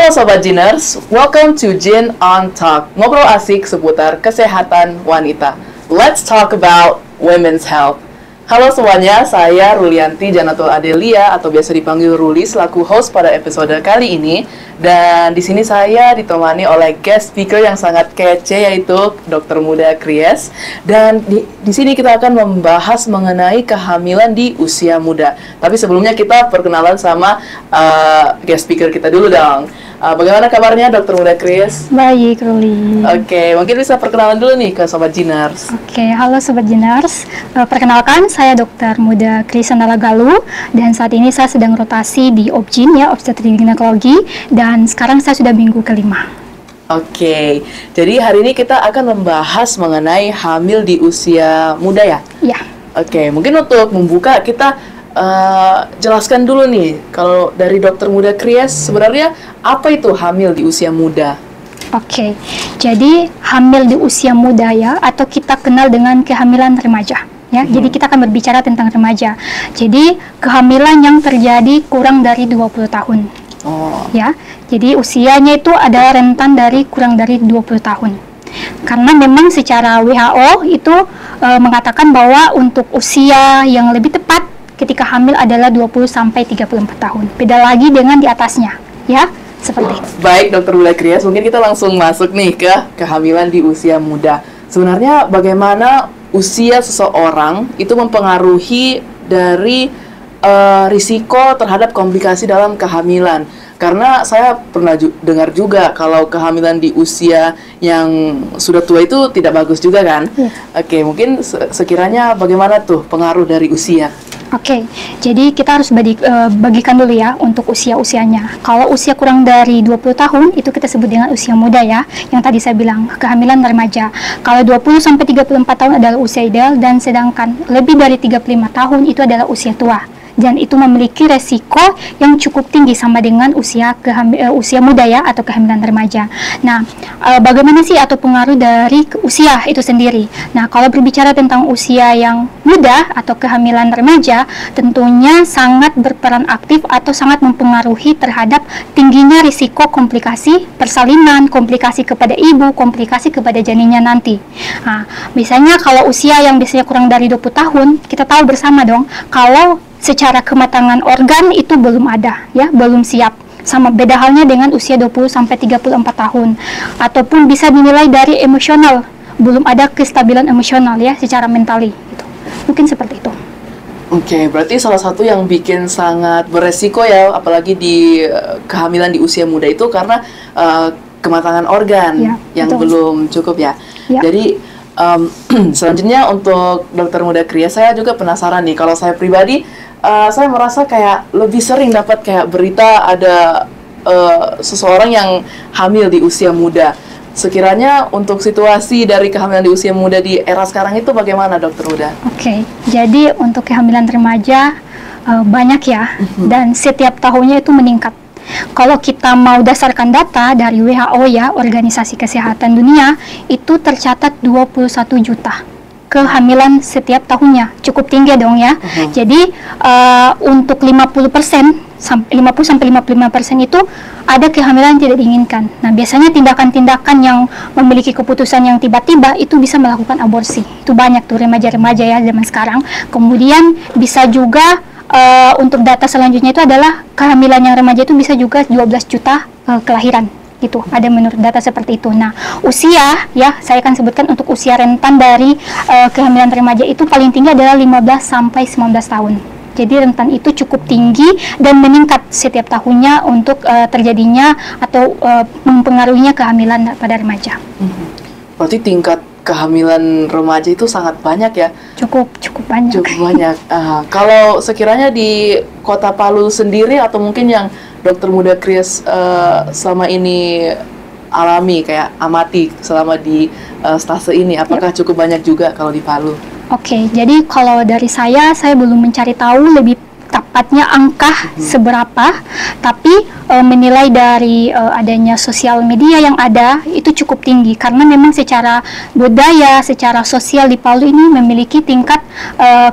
Halo Sobat Jiners, welcome to Jin on Talk, ngobrol asik seputar kesehatan wanita. Let's talk about women's health. Halo semuanya, saya Rulianti Janatul Adelia atau biasa dipanggil Ruli selaku host pada episode kali ini. Dan di sini saya ditemani oleh guest speaker yang sangat kece yaitu Dr. Muda Kries. Dan di sini kita akan membahas mengenai kehamilan di usia muda. Tapi sebelumnya kita perkenalan sama guest speaker kita dulu dong. Bagaimana kabarnya Dr. Muda Kries? Baik, Ruli. Oke, mungkin bisa perkenalan dulu nih ke Sobat Jiners. Oke, halo Sobat Jiners. Perkenalkan, saya Dr. Muda Kries Nalagalu dan saat ini saya sedang rotasi di Obgyn ya, obstetrik ginekologi, dan sekarang saya sudah minggu kelima. Oke, jadi hari ini kita akan membahas mengenai hamil di usia muda ya? Ya. Oke, mungkin untuk membuka kita jelaskan dulu nih, kalau dari Dr. Muda Kries sebenarnya apa itu hamil di usia muda? Oke, jadi hamil di usia muda ya, atau kita kenal dengan kehamilan remaja. Ya, jadi kita akan berbicara tentang remaja. Jadi kehamilan yang terjadi kurang dari 20 tahun. Oh. Ya, jadi usianya itu adalah rentan dari kurang dari 20 tahun. Karena memang secara WHO itu mengatakan bahwa untuk usia yang lebih tepat ketika hamil adalah 20 sampai 34 tahun. Beda lagi dengan di atasnya, ya. Seperti itu. Baik, Dr. Muda Kries, mungkin kita langsung masuk nih ke kehamilan di usia muda. Sebenarnya bagaimana usia seseorang itu mempengaruhi dari risiko terhadap komplikasi dalam kehamilan. Karena saya pernah dengar juga kalau kehamilan di usia yang sudah tua itu tidak bagus juga kan? Ya. Oke, mungkin sekiranya bagaimana tuh pengaruh dari usia? Oke, jadi kita harus bagikan dulu ya untuk usia-usianya. Kalau usia kurang dari 20 tahun, itu kita sebut dengan usia muda ya, yang tadi saya bilang, kehamilan remaja. Kalau 20 sampai 34 tahun adalah usia ideal, dan sedangkan lebih dari 35 tahun itu adalah usia tua. Dan itu memiliki resiko yang cukup tinggi sama dengan usia muda ya, atau kehamilan remaja. Nah, bagaimana sih atau pengaruh dari usia itu sendiri? Nah, kalau berbicara tentang usia yang muda atau kehamilan remaja, tentunya sangat berperan aktif atau sangat mempengaruhi terhadap tingginya risiko komplikasi persalinan, komplikasi kepada ibu, komplikasi kepada janinnya nanti. Nah, misalnya kalau usia yang biasanya kurang dari 20 tahun, kita tahu bersama dong, kalau secara kematangan organ itu belum ada ya, belum siap. Sama beda halnya dengan usia 20 sampai 34 tahun. Ataupun bisa dinilai dari emosional, belum ada kestabilan emosional ya secara mentali gitu. Mungkin seperti itu. Oke, berarti salah satu yang bikin sangat beresiko ya, apalagi di kehamilan di usia muda itu karena kematangan organ ya, yang betul. belum cukup ya. Jadi selanjutnya untuk Dr. Muda Kries, saya juga penasaran nih, kalau saya pribadi saya merasa kayak lebih sering dapat kayak berita ada seseorang yang hamil di usia muda. Sekiranya untuk situasi dari kehamilan di usia muda di era sekarang itu bagaimana, Dr. Muda? Oke, jadi untuk kehamilan remaja banyak ya, dan setiap tahunnya itu meningkat. Kalau kita mau dasarkan data dari WHO ya, Organisasi Kesehatan Dunia, itu tercatat 21 juta kehamilan setiap tahunnya. Cukup tinggi dong ya. Jadi untuk 50 sampai 55% itu ada kehamilan yang tidak diinginkan. Nah, biasanya tindakan-tindakan yang memiliki keputusan yang tiba-tiba itu bisa melakukan aborsi. Itu banyak tuh remaja-remaja ya zaman sekarang. Kemudian bisa juga untuk data selanjutnya itu adalah kehamilan yang remaja itu bisa juga 12 juta kelahiran. Gitu, ada menurut data seperti itu. Nah, usia ya, saya akan sebutkan untuk usia rentan dari kehamilan remaja itu paling tinggi adalah 15 sampai 19 tahun. Jadi rentan itu cukup tinggi dan meningkat setiap tahunnya untuk terjadinya atau mempengaruhinya kehamilan pada remaja. Berarti tingkat kehamilan remaja itu sangat banyak ya? Cukup banyak. Cukup banyak. Kalau sekiranya di Kota Palu sendiri atau mungkin yang Dr. Muda Kries selama ini alami, kayak amati selama di stase ini, apakah cukup banyak juga kalau di Palu? Oke, jadi kalau dari saya belum mencari tahu lebih tepatnya angka seberapa, tapi menilai dari adanya sosial media yang ada itu cukup tinggi, karena memang secara budaya, secara sosial di Palu ini memiliki tingkat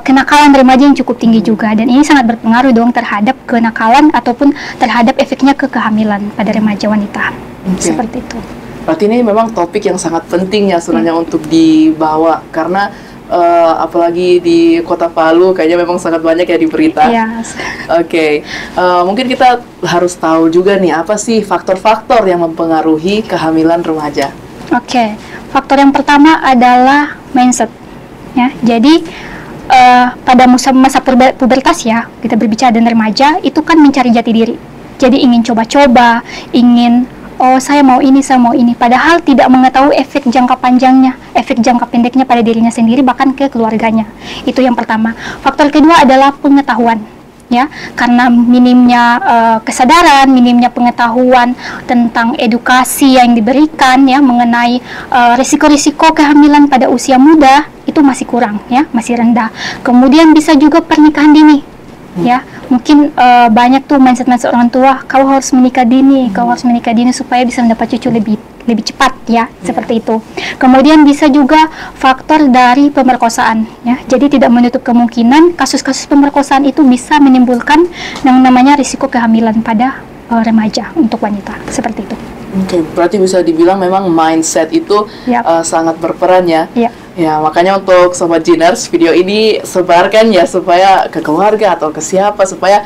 kenakalan remaja yang cukup tinggi juga, dan ini sangat berpengaruh dong terhadap kenakalan ataupun terhadap efeknya ke kehamilan pada remaja wanita. Seperti itu. Berarti ini memang topik yang sangat penting ya sebenarnya untuk dibawa, karena apalagi di Kota Palu kayaknya memang sangat banyak ya di berita. Yes. Mungkin kita harus tahu juga nih apa sih faktor-faktor yang mempengaruhi kehamilan remaja. Faktor yang pertama adalah mindset. Ya, jadi pada masa pubertas ya, kita berbicara dengan remaja itu kan mencari jati diri. Jadi ingin coba-coba, ingin saya mau ini, padahal tidak mengetahui efek jangka panjangnya, efek jangka pendeknya pada dirinya sendiri, bahkan ke keluarganya. Itu yang pertama. Faktor kedua adalah pengetahuan, ya, karena minimnya kesadaran, minimnya pengetahuan tentang edukasi yang diberikan, ya, mengenai risiko-risiko kehamilan pada usia muda itu masih kurang, ya, masih rendah. Kemudian bisa juga pernikahan dini. Ya, mungkin banyak tuh mindset orang tua, kau harus menikah dini, supaya bisa mendapat cucu lebih cepat, ya, seperti itu. Kemudian bisa juga faktor dari pemerkosaan, ya. Jadi tidak menutup kemungkinan kasus-kasus pemerkosaan itu bisa menimbulkan yang namanya risiko kehamilan pada remaja untuk wanita, seperti itu. Berarti bisa dibilang memang mindset itu sangat berperan ya. Ya, makanya untuk Sobat Jiners, video ini sebarkan ya supaya ke keluarga atau ke siapa, supaya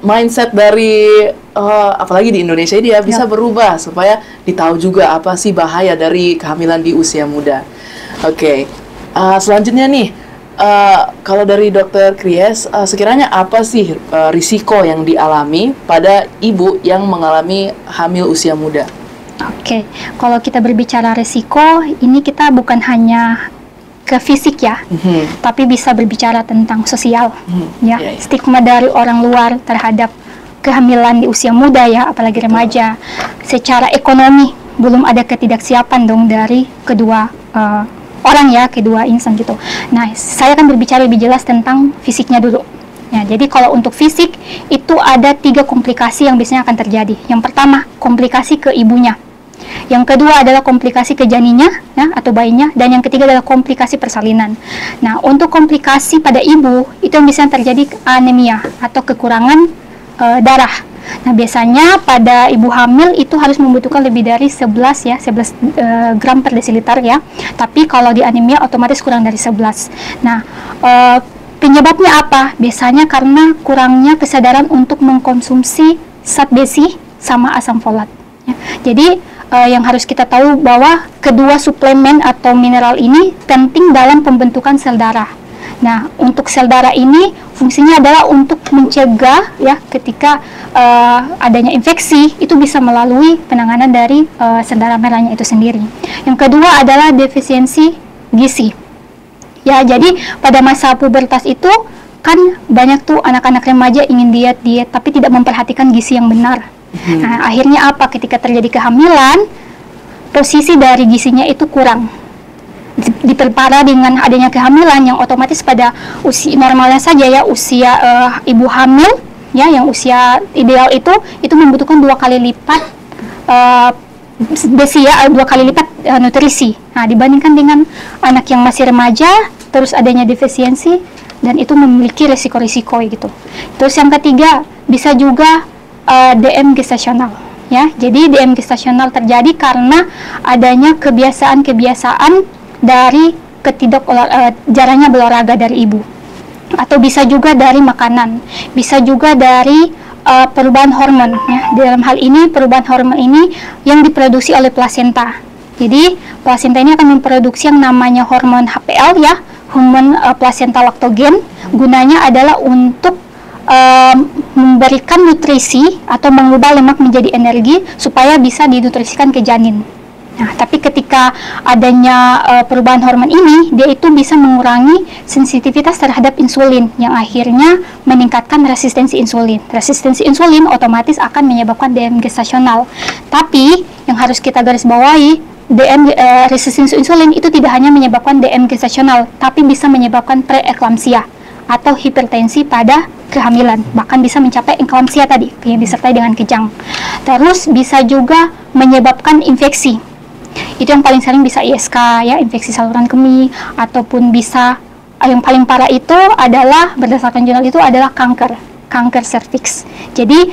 mindset dari apalagi di Indonesia ini ya bisa berubah, supaya ditahu juga apa sih bahaya dari kehamilan di usia muda. Selanjutnya nih, kalau dari Dokter Kries, sekiranya apa sih risiko yang dialami pada ibu yang mengalami hamil usia muda? Kalau kita berbicara resiko, ini kita bukan hanya ke fisik ya, tapi bisa berbicara tentang sosial, stigma dari orang luar terhadap kehamilan di usia muda ya, apalagi remaja. Secara ekonomi belum ada ketidaksiapan dong dari kedua orang ya, kedua insan gitu. Nah, saya akan berbicara lebih jelas tentang fisiknya dulu. Ya, jadi kalau untuk fisik itu ada 3 komplikasi yang biasanya akan terjadi. Yang pertama, komplikasi ke ibunya. Yang kedua adalah komplikasi ke janinnya, ya, atau bayinya, dan yang ketiga adalah komplikasi persalinan. Nah, untuk komplikasi pada ibu itu yang bisa terjadi anemia atau kekurangan darah. Nah, biasanya pada ibu hamil itu harus membutuhkan lebih dari 11 gram per desiliter ya. Tapi kalau di anemia otomatis kurang dari 11. Nah, penyebabnya apa? Biasanya karena kurangnya kesadaran untuk mengkonsumsi zat besi sama asam folat. Ya. Jadi yang harus kita tahu bahwa kedua suplemen atau mineral ini penting dalam pembentukan sel darah. Nah, untuk sel darah ini fungsinya adalah untuk mencegah ya ketika adanya infeksi, itu bisa melalui penanganan dari sel darah merahnya itu sendiri. Yang kedua adalah defisiensi gizi. Ya, jadi pada masa pubertas itu kan banyak tuh anak-anak remaja ingin diet tapi tidak memperhatikan gizi yang benar. Nah, akhirnya apa? Ketika terjadi kehamilan, posisi dari gizinya itu kurang. Diperparah dengan adanya kehamilan yang otomatis pada usia normalnya saja ya, usia ibu hamil ya, yang usia ideal itu membutuhkan 2 kali lipat besi ya, 2 kali lipat nutrisi. Nah, dibandingkan dengan anak yang masih remaja, terus adanya defisiensi, dan itu memiliki resiko-resiko gitu. Terus yang ketiga, bisa juga DM gestasional ya. Jadi DM gestasional terjadi karena adanya kebiasaan dari jarangnya berolahraga dari ibu, atau bisa juga dari makanan, bisa juga dari perubahan hormon ya. Dalam hal ini perubahan hormon ini yang diproduksi oleh plasenta. Jadi plasenta ini akan memproduksi yang namanya hormon HPL ya, hormon plasenta laktogen. Gunanya adalah untuk memberikan nutrisi atau mengubah lemak menjadi energi supaya bisa dinutrisikan ke janin. Nah, tapi ketika adanya perubahan hormon ini, dia itu bisa mengurangi sensitivitas terhadap insulin yang akhirnya meningkatkan resistensi insulin. Resistensi insulin otomatis akan menyebabkan DM gestasional. Tapi yang harus kita garis bawahi, resistensi insulin itu tidak hanya menyebabkan DM gestasional, tapi bisa menyebabkan preeklamsia atau hipertensi pada kehamilan, bahkan bisa mencapai eklamsia tadi yang disertai dengan kejang. Terus bisa juga menyebabkan infeksi. Itu yang paling sering bisa ISK ya, infeksi saluran kemih, ataupun bisa yang paling parah itu adalah berdasarkan jurnal itu adalah kanker serviks. Jadi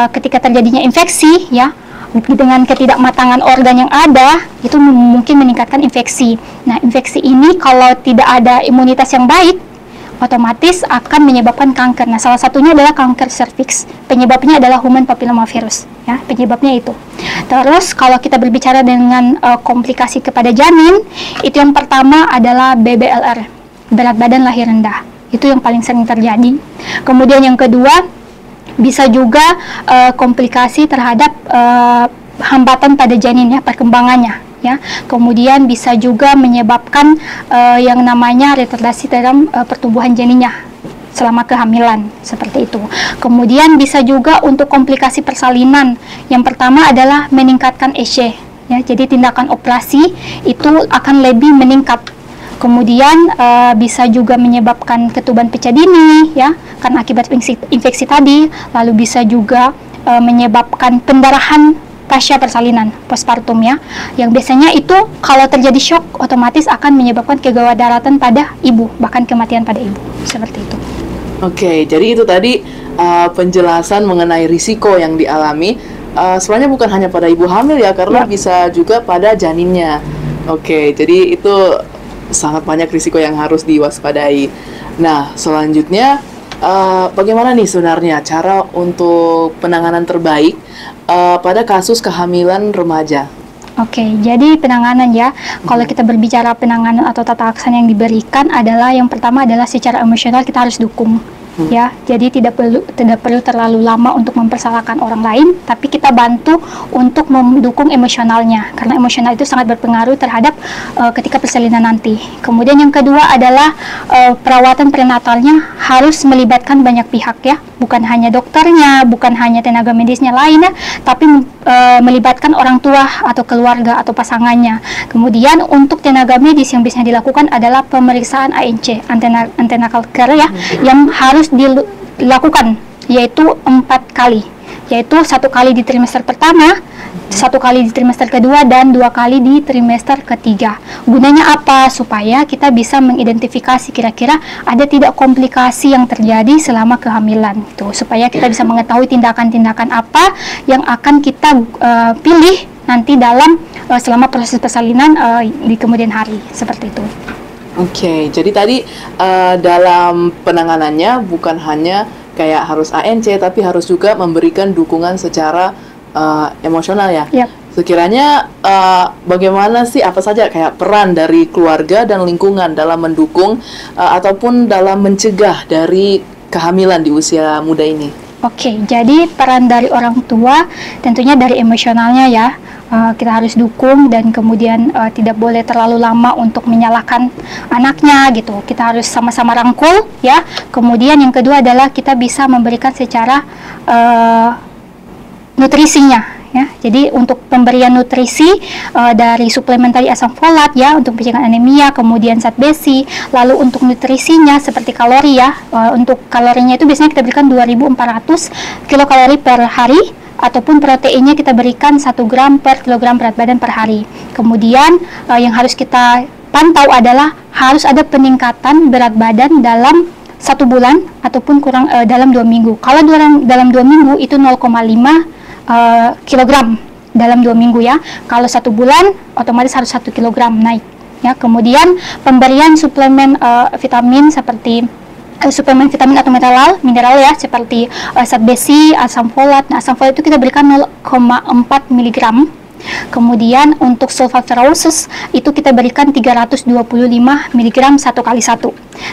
ketika terjadinya infeksi ya, dengan ketidakmatangan organ yang ada, itu mungkin meningkatkan infeksi. Nah, infeksi ini kalau tidak ada imunitas yang baik, otomatis akan menyebabkan kanker. Nah, salah satunya adalah kanker serviks. Penyebabnya adalah human papillomavirus, ya, penyebabnya itu. Terus kalau kita berbicara dengan komplikasi kepada janin, itu yang pertama adalah BBLR, berat badan lahir rendah. Itu yang paling sering terjadi. Kemudian yang kedua, bisa juga komplikasi terhadap hambatan pada janin ya, perkembangannya. Ya, kemudian bisa juga menyebabkan yang namanya retardasi dalam pertumbuhan janinnya selama kehamilan, seperti itu. Kemudian bisa juga untuk komplikasi persalinan. Yang pertama adalah meningkatkan EC, ya, jadi tindakan operasi itu akan lebih meningkat. Kemudian bisa juga menyebabkan ketuban pecah dini, ya, karena akibat infeksi tadi. Lalu bisa juga menyebabkan pendarahan pasca persalinan postpartum ya, yang biasanya itu kalau terjadi shock otomatis akan menyebabkan kegawat daratan pada ibu, bahkan kematian pada ibu, seperti itu. Oke, jadi itu tadi penjelasan mengenai risiko yang dialami. Sebenarnya bukan hanya pada ibu hamil ya, karena bisa juga pada janinnya. Oke, jadi itu sangat banyak risiko yang harus diwaspadai. Nah, selanjutnya bagaimana nih sebenarnya cara untuk penanganan terbaik pada kasus kehamilan remaja? Oke, jadi penanganan ya, kalau kita berbicara penanganan atau tata laksana yang diberikan adalah yang pertama adalah secara emosional kita harus dukung. Ya, jadi tidak perlu terlalu lama untuk mempersalahkan orang lain, tapi kita bantu untuk mendukung emosionalnya, karena emosional itu sangat berpengaruh terhadap ketika persalinan nanti. Kemudian yang kedua adalah perawatan prenatalnya harus melibatkan banyak pihak ya, bukan hanya dokternya, bukan hanya tenaga medisnya lainnya, tapi melibatkan orang tua atau keluarga atau pasangannya. Kemudian untuk tenaga medis yang biasanya dilakukan adalah pemeriksaan ANC, antenatal care ya, yang harus dilakukan, yaitu 4 kali, yaitu 1 kali di trimester pertama, 1 kali di trimester kedua, dan 2 kali di trimester ketiga. Gunanya apa? Supaya kita bisa mengidentifikasi kira-kira ada tidak komplikasi yang terjadi selama kehamilan, gitu. Supaya kita bisa mengetahui tindakan-tindakan apa yang akan kita pilih nanti dalam selama proses persalinan di kemudian hari, seperti itu. Oke, jadi tadi dalam penanganannya bukan hanya kayak harus ANC, tapi harus juga memberikan dukungan secara emosional ya. Yep. Sekiranya bagaimana sih, apa saja kayak peran dari keluarga dan lingkungan dalam mendukung ataupun dalam mencegah dari kehamilan di usia muda ini? Oke, jadi peran dari orang tua tentunya dari emosionalnya ya. Kita harus dukung, dan kemudian tidak boleh terlalu lama untuk menyalahkan anaknya gitu. Kita harus sama-sama rangkul ya. Kemudian yang kedua adalah kita bisa memberikan secara nutrisinya ya. Jadi untuk pemberian nutrisi dari suplemen tadi asam folat ya, untuk pencegahan anemia, kemudian zat besi. Lalu untuk nutrisinya seperti kalori ya, untuk kalorinya itu biasanya kita berikan 2.400 kilokalori per hari, ataupun proteinnya kita berikan 1 gram per kilogram berat badan per hari. Kemudian yang harus kita pantau adalah harus ada peningkatan berat badan dalam 1 bulan ataupun kurang dalam 2 minggu. Kalau dalam 2 minggu itu 0,5 kilogram dalam 2 minggu ya. Kalau 1 bulan otomatis harus 1 kilogram naik ya. Kemudian pemberian suplemen vitamin seperti suplemen vitamin atau mineral ya, seperti zat besi, asam folat. Nah, asam folat itu kita berikan 0,4 mg. Kemudian untuk sulfat ferrosus itu kita berikan 325 mg 1x1.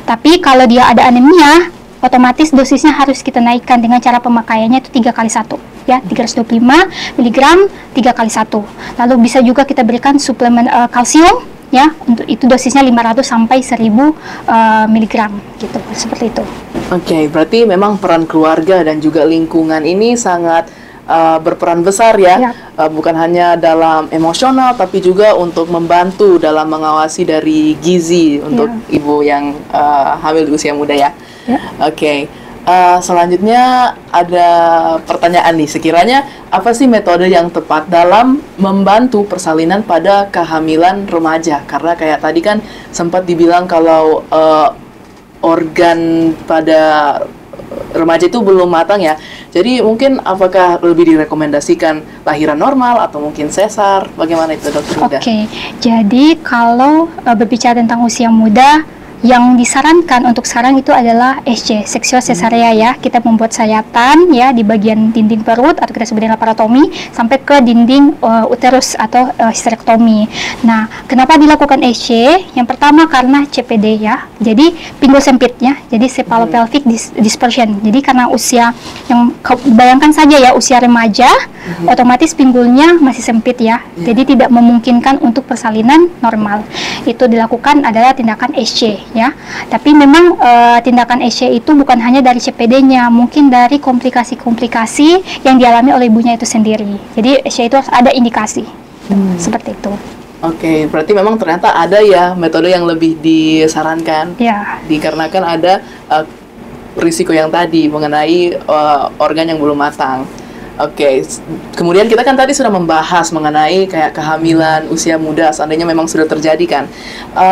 Tapi kalau dia ada anemia, otomatis dosisnya harus kita naikkan dengan cara pemakaiannya itu 3x1 ya, 325 mg 3x1. Lalu bisa juga kita berikan suplemen kalsium ya, untuk itu dosisnya 500 sampai 1000 mg gitu, seperti itu. Oke, berarti memang peran keluarga dan juga lingkungan ini sangat berperan besar ya. Bukan hanya dalam emosional, tapi juga untuk membantu dalam mengawasi dari gizi untuk ibu yang hamil di usia muda ya. Ya. Oke. Selanjutnya ada pertanyaan nih, sekiranya apa sih metode yang tepat dalam membantu persalinan pada kehamilan remaja? Karena kayak tadi kan sempat dibilang kalau organ pada remaja itu belum matang ya. Jadi mungkin apakah lebih direkomendasikan lahiran normal atau mungkin sesar? Bagaimana itu, Dokter Huda? Oke, jadi kalau berbicara tentang usia muda, yang disarankan untuk sekarang itu adalah SC, seksual cesarea ya. Kita membuat sayatan ya di bagian dinding perut atau kita sebut dengan laparotomi sampai ke dinding uterus atau histerektomi. Nah, kenapa dilakukan SC? Yang pertama karena CPD ya. Jadi pinggul sempitnya, jadi cephalopelvic dispersion. Jadi karena usia yang bayangkan saja ya usia remaja, otomatis pinggulnya masih sempit ya. Jadi tidak memungkinkan untuk persalinan normal. Itu dilakukan adalah tindakan SC. Ya, tapi memang tindakan SC itu bukan hanya dari CPD-nya, mungkin dari komplikasi-komplikasi yang dialami oleh ibunya itu sendiri. Jadi SC itu harus ada indikasi, seperti itu. Oke, berarti memang ternyata ada ya metode yang lebih disarankan. Ya. Dikarenakan ada risiko yang tadi mengenai organ yang belum matang. Oke, kemudian kita kan tadi sudah membahas mengenai kayak kehamilan usia muda, seandainya memang sudah terjadi kan.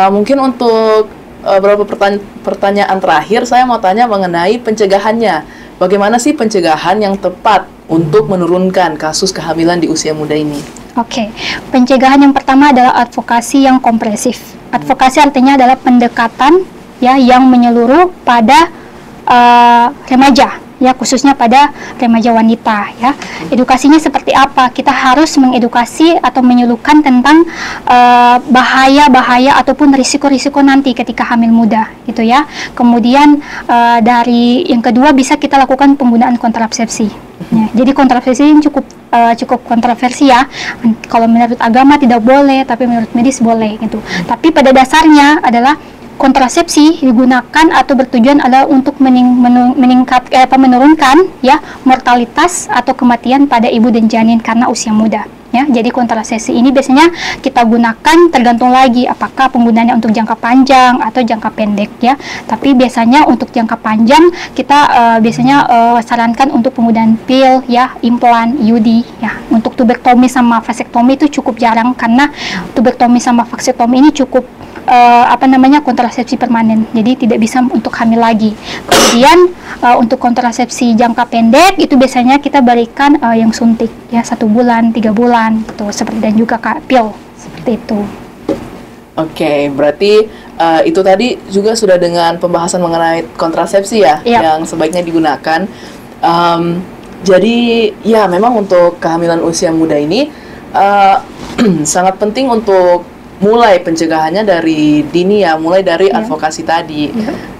Mungkin untuk beberapa pertanyaan terakhir, saya mau tanya mengenai pencegahannya. Bagaimana sih pencegahan yang tepat untuk menurunkan kasus kehamilan di usia muda ini? Oke, pencegahan yang pertama adalah advokasi yang kompresif. Advokasi artinya adalah pendekatan ya yang menyeluruh pada remaja. Ya, khususnya pada remaja wanita ya. Edukasinya seperti apa? Kita harus mengedukasi atau menyuluhkan tentang bahaya-bahaya ataupun risiko-risiko nanti ketika hamil muda gitu ya. Kemudian dari yang kedua bisa kita lakukan penggunaan kontrasepsi. Ya, jadi kontrasepsi ini cukup kontroversi ya. Kalau menurut agama tidak boleh, tapi menurut medis boleh gitu. Tapi pada dasarnya adalah kontrasepsi digunakan atau bertujuan adalah untuk menurunkan ya mortalitas atau kematian pada ibu dan janin karena usia muda ya. Jadi kontrasepsi ini biasanya kita gunakan tergantung lagi apakah penggunaannya untuk jangka panjang atau jangka pendek ya. Tapi biasanya untuk jangka panjang kita biasanya sarankan untuk penggunaan pil ya, implan, IUD ya. Untuk tubektomi sama vasektomi itu cukup jarang karena tubektomi sama vasektomi ini cukup kontrasepsi permanen, jadi tidak bisa untuk hamil lagi. Kemudian untuk kontrasepsi jangka pendek itu biasanya kita berikan yang suntik ya 1 bulan, 3 bulan gitu, seperti dan juga pil seperti itu. Oke, berarti itu tadi juga sudah dengan pembahasan mengenai kontrasepsi ya, yang sebaiknya digunakan. Jadi ya memang untuk kehamilan usia muda ini sangat penting untuk mulai pencegahannya dari dini ya, mulai dari advokasi tadi.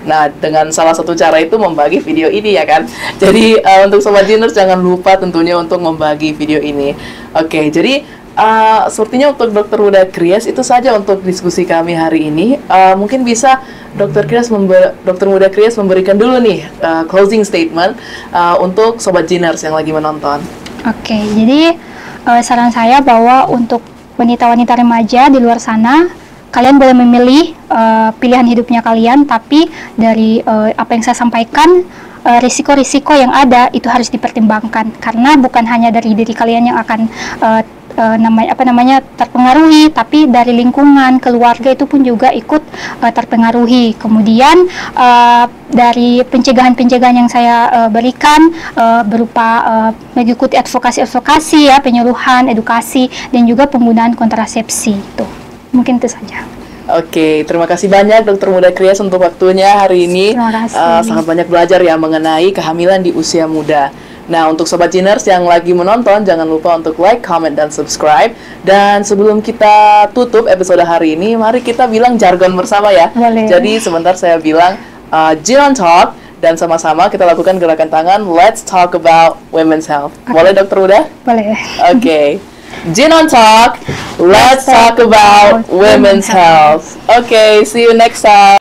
Nah, dengan salah satu cara itu membagi video ini ya kan. Jadi untuk Sobat Geners jangan lupa tentunya untuk membagi video ini. Oke, jadi sepertinya untuk Dr. Huda Kries itu saja untuk diskusi kami hari ini. Mungkin bisa Dr. Huda Kries memberikan dulu nih closing statement untuk Sobat Geners yang lagi menonton. Oke, jadi saran saya bahwa untuk wanita-wanita remaja di luar sana, kalian boleh memilih pilihan hidupnya kalian, tapi dari apa yang saya sampaikan, risiko-risiko yang ada itu harus dipertimbangkan, karena bukan hanya dari diri kalian yang akan terpengaruhi, tapi dari lingkungan, keluarga itu pun juga ikut terpengaruhi. Kemudian dari pencegahan-pencegahan yang saya berikan berupa mengikuti advokasi ya, penyuluhan, edukasi, dan juga penggunaan kontrasepsi itu. Mungkin itu saja. Oke, terima kasih banyak Dr. Huda Kries untuk waktunya hari ini. Sangat banyak belajar ya mengenai kehamilan di usia muda. Nah, untuk Sobat Geners yang lagi menonton, jangan lupa untuk like, comment, dan subscribe. Dan sebelum kita tutup episode hari ini, mari kita bilang jargon bersama ya. Boleh. Jadi sebentar saya bilang Gin on Talk, dan sama-sama kita lakukan gerakan tangan Let's talk about women's health. Boleh Dr. Huda? Boleh. Oke. Gin on Talk, let's talk about women's health. Okay, see you next time.